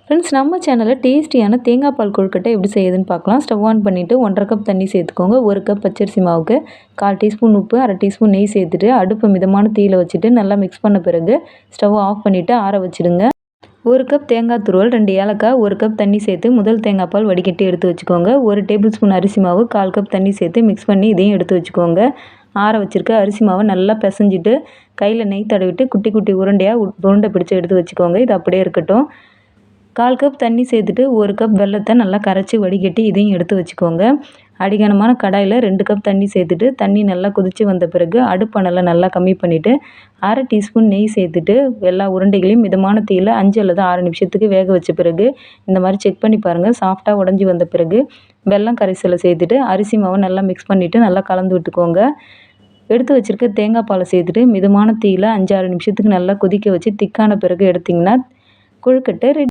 Friends, நம்ம சேனலில் டேஸ்டியான தேங்காய் பால் கொழுக்கட்டை எப்படி செய்யுதுன்னு பார்க்கலாம். ஸ்டவ் ஆன் பண்ணிவிட்டு 1½ கப் தண்ணி சேர்த்துக்கோங்க. 1 கப் பச்சரிசி மாவுக்கு 1/4 டீஸ்பூன் உப்பு, 1/2 டீஸ்பூன் நெய் சேர்த்துட்டு அடுப்பு மிதமான தீயில் வச்சுட்டு நல்லா மிக்ஸ் பண்ண பிறகு ஸ்டவ் ஆஃப் பண்ணிவிட்டு ஆற வச்சுடுங்க. 1 கப் தேங்காய் துருவல், 2 ஏலக்காய், 1 கப் தண்ணி சேர்த்து முதல் தேங்காய் பால் வடிகட்டி எடுத்து வச்சுக்கோங்க. 1 டேபிள் ஸ்பூன் அரிசி மாவு, 1/4 கப் தண்ணி சேர்த்து மிக்ஸ் பண்ணி இதையும் எடுத்து வச்சுக்கோங்க. ஆற வச்சுருக்க அரிசி மாவை நல்லா பிசைஞ்சிட்டு கையில் நெய் தடவிட்டு குட்டி குட்டி உருண்டை பிடிச்சி எடுத்து வச்சுக்கோங்க. இது அப்படியே இருக்கட்டும். 1/4 கப் தண்ணி சேர்த்துட்டு 1 கப் வெல்லத்தை நல்லா கரைச்சி வடிகட்டி இதையும் எடுத்து வச்சுக்கோங்க. அடிகனமான கடாயில் 2 கப் தண்ணி சேர்த்துட்டு தண்ணி நல்லா கொதித்து வந்த பிறகு அடுப்பணலை நல்லா கம்மி பண்ணிவிட்டு 1/2 டீஸ்பூன் நெய் சேர்த்துட்டு எல்லா உருண்டைகளையும் மிதமான தீயில் 5 அல்லது 6 நிமிஷத்துக்கு வேக வச்ச பிறகு இந்த மாதிரி செக் பண்ணி பாருங்கள். சாஃப்டாக உடஞ்சி வந்த பிறகு வெல்லம் கரைசலை சேர்த்துட்டு அரிசி மாவை நல்லா மிக்ஸ் பண்ணிவிட்டு நல்லா கலந்து விட்டுக்கோங்க. எடுத்து வச்சுருக்க தேங்காய் பாலை சேர்த்துட்டு மிதமான தீயில் 5-6 நிமிஷத்துக்கு நல்லா கொதிக்க வச்சு திக்கான பிறகு எடுத்திங்கன்னா கொழுக்கட்டை ரெடி.